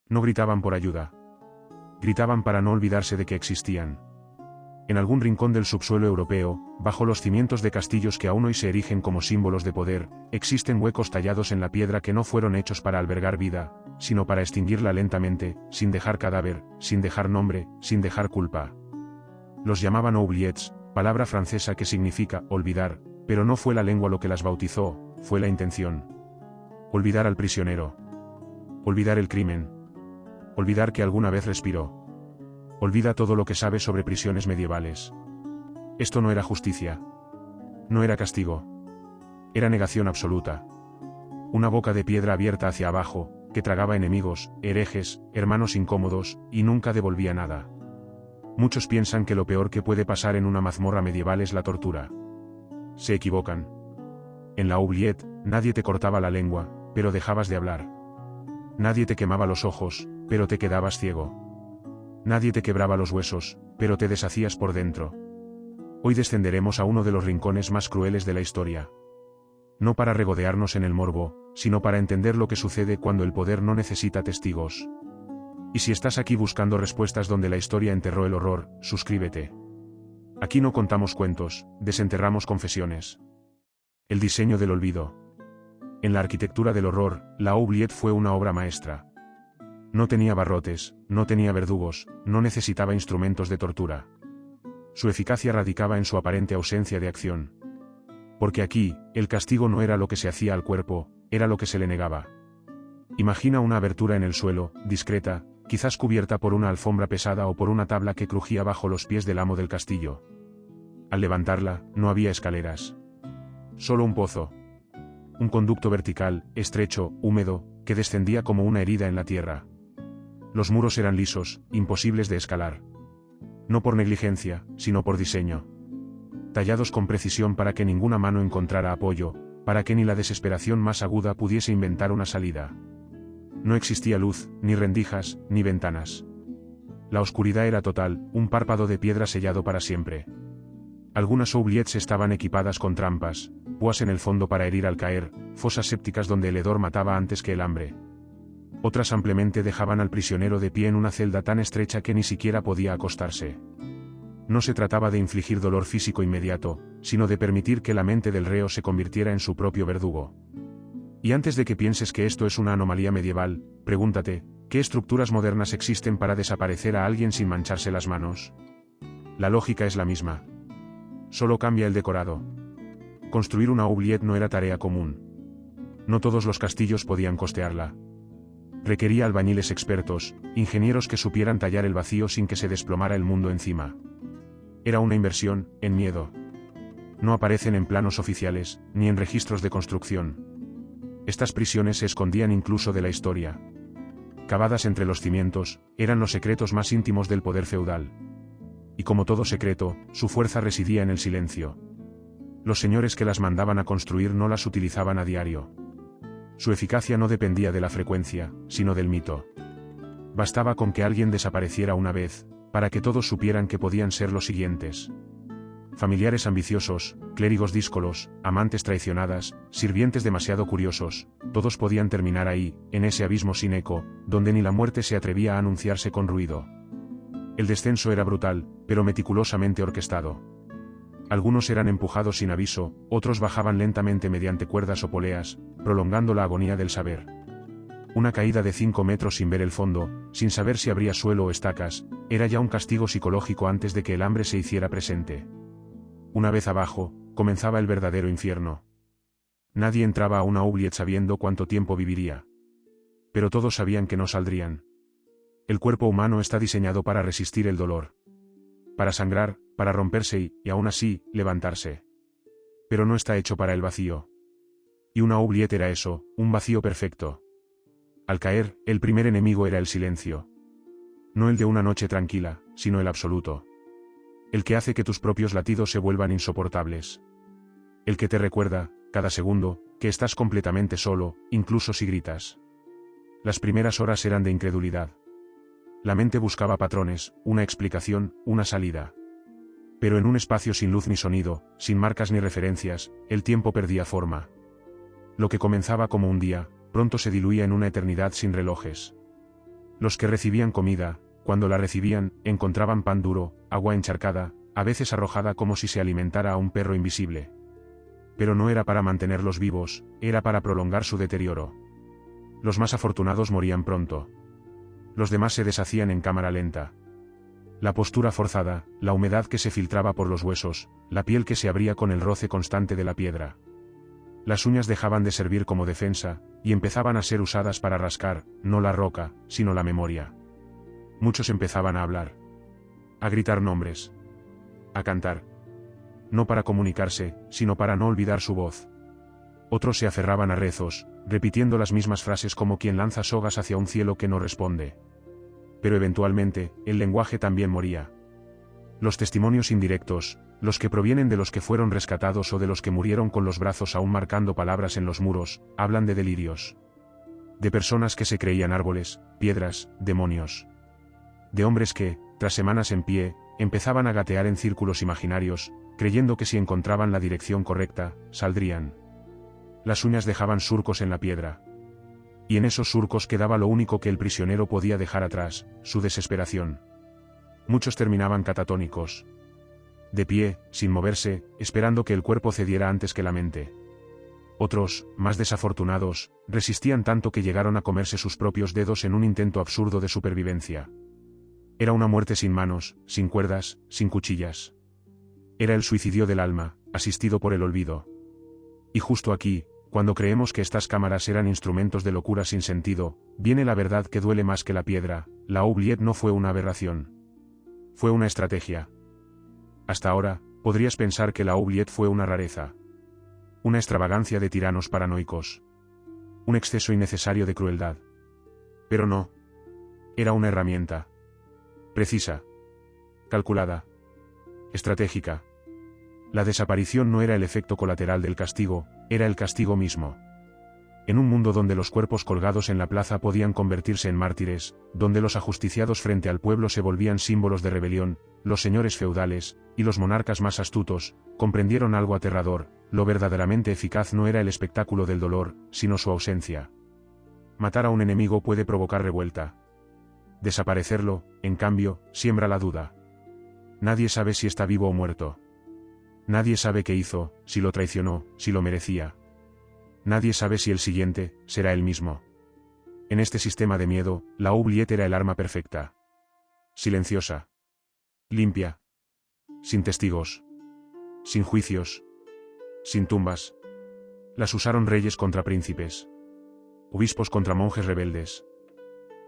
No gritaban por ayuda. Gritaban para no olvidarse de que existían. En algún rincón del subsuelo europeo, bajo los cimientos de castillos que aún hoy se erigen como símbolos de poder, existen huecos tallados en la piedra que no fueron hechos para albergar vida, sino para extinguirla lentamente, sin dejar cadáver, sin dejar nombre, sin dejar culpa. Los llamaban oubliettes, palabra francesa que significa olvidar, pero no fue la lengua lo que las bautizó, fue la intención. Olvidar al prisionero. Olvidar el crimen. Olvidar que alguna vez respiró. Olvida todo lo que sabes sobre prisiones medievales. Esto no era justicia. No era castigo. Era negación absoluta. Una boca de piedra abierta hacia abajo, que tragaba enemigos, herejes, hermanos incómodos, y nunca devolvía nada. Muchos piensan que lo peor que puede pasar en una mazmorra medieval es la tortura. Se equivocan. En la oubliette, nadie te cortaba la lengua, pero dejabas de hablar. Nadie te quemaba los ojos, pero te quedabas ciego. Nadie te quebraba los huesos, pero te deshacías por dentro. Hoy descenderemos a uno de los rincones más crueles de la historia. No para regodearnos en el morbo, sino para entender lo que sucede cuando el poder no necesita testigos. Y si estás aquí buscando respuestas donde la historia enterró el horror, suscríbete. Aquí no contamos cuentos, desenterramos confesiones. El diseño del olvido. En la arquitectura del horror, la oubliette fue una obra maestra. No tenía barrotes, no tenía verdugos, no necesitaba instrumentos de tortura. Su eficacia radicaba en su aparente ausencia de acción. Porque aquí, el castigo no era lo que se hacía al cuerpo, era lo que se le negaba. Imagina una abertura en el suelo, discreta, quizás cubierta por una alfombra pesada o por una tabla que crujía bajo los pies del amo del castillo. Al levantarla, no había escaleras. Solo un pozo. Un conducto vertical, estrecho, húmedo, que descendía como una herida en la tierra. Los muros eran lisos, imposibles de escalar. No por negligencia, sino por diseño. Tallados con precisión para que ninguna mano encontrara apoyo, para que ni la desesperación más aguda pudiese inventar una salida. No existía luz, ni rendijas, ni ventanas. La oscuridad era total, un párpado de piedra sellado para siempre. Algunas oubliettes estaban equipadas con trampas, púas en el fondo para herir al caer, fosas sépticas donde el hedor mataba antes que el hambre. Otras ampliamente dejaban al prisionero de pie en una celda tan estrecha que ni siquiera podía acostarse. No se trataba de infligir dolor físico inmediato, sino de permitir que la mente del reo se convirtiera en su propio verdugo. Y antes de que pienses que esto es una anomalía medieval, pregúntate, ¿qué estructuras modernas existen para desaparecer a alguien sin mancharse las manos? La lógica es la misma. Solo cambia el decorado. Construir una oubliette no era tarea común. No todos los castillos podían costearla. Requería albañiles expertos, ingenieros que supieran tallar el vacío sin que se desplomara el mundo encima. Era una inversión, en miedo. No aparecen en planos oficiales, ni en registros de construcción. Estas prisiones se escondían incluso de la historia. Cavadas entre los cimientos, eran los secretos más íntimos del poder feudal. Y como todo secreto, su fuerza residía en el silencio. Los señores que las mandaban a construir no las utilizaban a diario. Su eficacia no dependía de la frecuencia, sino del mito. Bastaba con que alguien desapareciera una vez, para que todos supieran que podían ser los siguientes. Familiares ambiciosos, clérigos díscolos, amantes traicionadas, sirvientes demasiado curiosos, todos podían terminar ahí, en ese abismo sin eco, donde ni la muerte se atrevía a anunciarse con ruido. El descenso era brutal, pero meticulosamente orquestado. Algunos eran empujados sin aviso, otros bajaban lentamente mediante cuerdas o poleas, prolongando la agonía del saber. Una caída de 5 metros sin ver el fondo, sin saber si habría suelo o estacas, era ya un castigo psicológico antes de que el hambre se hiciera presente. Una vez abajo, comenzaba el verdadero infierno. Nadie entraba a una oubliette sabiendo cuánto tiempo viviría. Pero todos sabían que no saldrían. El cuerpo humano está diseñado para resistir el dolor. Para sangrar, para romperse y aún así, levantarse. Pero no está hecho para el vacío. Y una oubliette era eso, un vacío perfecto. Al caer, el primer enemigo era el silencio. No el de una noche tranquila, sino el absoluto. El que hace que tus propios latidos se vuelvan insoportables. El que te recuerda, cada segundo, que estás completamente solo, incluso si gritas. Las primeras horas eran de incredulidad. La mente buscaba patrones, una explicación, una salida. Pero en un espacio sin luz ni sonido, sin marcas ni referencias, el tiempo perdía forma. Lo que comenzaba como un día, pronto se diluía en una eternidad sin relojes. Los que recibían comida, cuando la recibían, encontraban pan duro, agua encharcada, a veces arrojada como si se alimentara a un perro invisible. Pero no era para mantenerlos vivos, era para prolongar su deterioro. Los más afortunados morían pronto. Los demás se deshacían en cámara lenta. La postura forzada, la humedad que se filtraba por los huesos, la piel que se abría con el roce constante de la piedra. Las uñas dejaban de servir como defensa, y empezaban a ser usadas para rascar, no la roca, sino la memoria. Muchos empezaban a hablar. A gritar nombres. A cantar. No para comunicarse, sino para no olvidar su voz. Otros se aferraban a rezos, repitiendo las mismas frases como quien lanza sogas hacia un cielo que no responde. Pero eventualmente, el lenguaje también moría. Los testimonios indirectos, los que provienen de los que fueron rescatados o de los que murieron con los brazos aún marcando palabras en los muros, hablan de delirios. De personas que se creían árboles, piedras, demonios. De hombres que, tras semanas en pie, empezaban a gatear en círculos imaginarios, creyendo que si encontraban la dirección correcta, saldrían. Las uñas dejaban surcos en la piedra. Y en esos surcos quedaba lo único que el prisionero podía dejar atrás, su desesperación. Muchos terminaban catatónicos. De pie, sin moverse, esperando que el cuerpo cediera antes que la mente. Otros, más desafortunados, resistían tanto que llegaron a comerse sus propios dedos en un intento absurdo de supervivencia. Era una muerte sin manos, sin cuerdas, sin cuchillas. Era el suicidio del alma, asistido por el olvido. Y justo aquí, cuando creemos que estas cámaras eran instrumentos de locura sin sentido, viene la verdad que duele más que la piedra: la oubliette no fue una aberración. Fue una estrategia. Hasta ahora, podrías pensar que la oubliette fue una rareza. Una extravagancia de tiranos paranoicos. Un exceso innecesario de crueldad. Pero no. Era una herramienta. Precisa. Calculada. Estratégica. La desaparición no era el efecto colateral del castigo, era el castigo mismo. En un mundo donde los cuerpos colgados en la plaza podían convertirse en mártires, donde los ajusticiados frente al pueblo se volvían símbolos de rebelión, los señores feudales, y los monarcas más astutos, comprendieron algo aterrador: lo verdaderamente eficaz no era el espectáculo del dolor, sino su ausencia. Matar a un enemigo puede provocar revuelta. Desaparecerlo, en cambio, siembra la duda. Nadie sabe si está vivo o muerto. Nadie sabe qué hizo, si lo traicionó, si lo merecía. Nadie sabe si el siguiente será el mismo. En este sistema de miedo, la oubliette era el arma perfecta. Silenciosa. Limpia. Sin testigos. Sin juicios. Sin tumbas. Las usaron reyes contra príncipes. Obispos contra monjes rebeldes.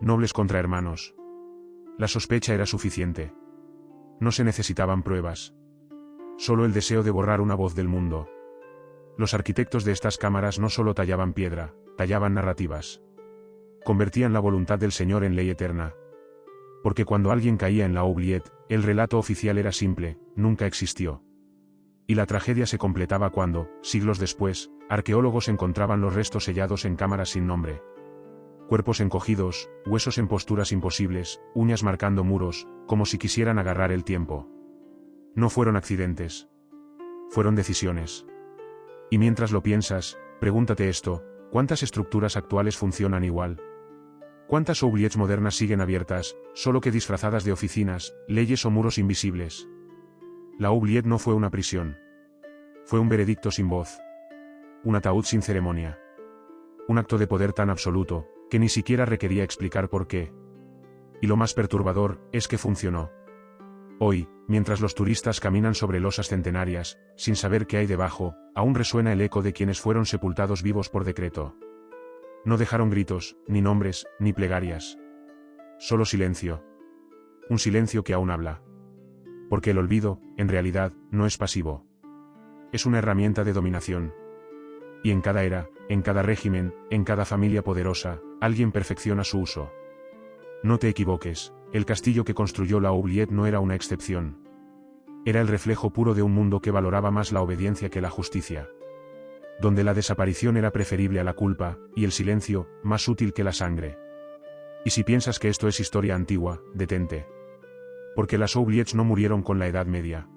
Nobles contra hermanos. La sospecha era suficiente. No se necesitaban pruebas. Solo el deseo de borrar una voz del mundo. Los arquitectos de estas cámaras no solo tallaban piedra, tallaban narrativas. Convertían la voluntad del Señor en ley eterna. Porque cuando alguien caía en la oubliette, el relato oficial era simple: nunca existió. Y la tragedia se completaba cuando, siglos después, arqueólogos encontraban los restos sellados en cámaras sin nombre. Cuerpos encogidos, huesos en posturas imposibles, uñas marcando muros, como si quisieran agarrar el tiempo. No fueron accidentes. Fueron decisiones. Y mientras lo piensas, pregúntate esto: ¿cuántas estructuras actuales funcionan igual? ¿Cuántas oubliettes modernas siguen abiertas, solo que disfrazadas de oficinas, leyes o muros invisibles? La oubliette no fue una prisión. Fue un veredicto sin voz. Un ataúd sin ceremonia. Un acto de poder tan absoluto, que ni siquiera requería explicar por qué. Y lo más perturbador, es que funcionó. Hoy, mientras los turistas caminan sobre losas centenarias, sin saber qué hay debajo, aún resuena el eco de quienes fueron sepultados vivos por decreto. No dejaron gritos, ni nombres, ni plegarias. Solo silencio. Un silencio que aún habla. Porque el olvido, en realidad, no es pasivo. Es una herramienta de dominación. Y en cada era, en cada régimen, en cada familia poderosa, alguien perfecciona su uso. No te equivoques, el castillo que construyó la oubliette no era una excepción. Era el reflejo puro de un mundo que valoraba más la obediencia que la justicia. Donde la desaparición era preferible a la culpa, y el silencio, más útil que la sangre. Y si piensas que esto es historia antigua, detente. Porque las oubliettes no murieron con la Edad Media.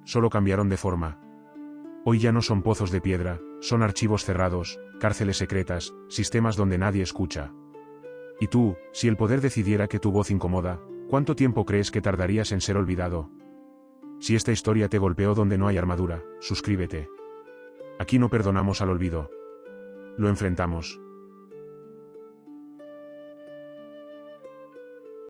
Solo cambiaron de forma. Hoy ya no son pozos de piedra, son archivos cerrados, cárceles secretas, sistemas donde nadie escucha. Y tú, si el poder decidiera que tu voz incomoda, ¿cuánto tiempo crees que tardarías en ser olvidado? Si esta historia te golpeó donde no hay armadura, suscríbete. Aquí no perdonamos al olvido. Lo enfrentamos.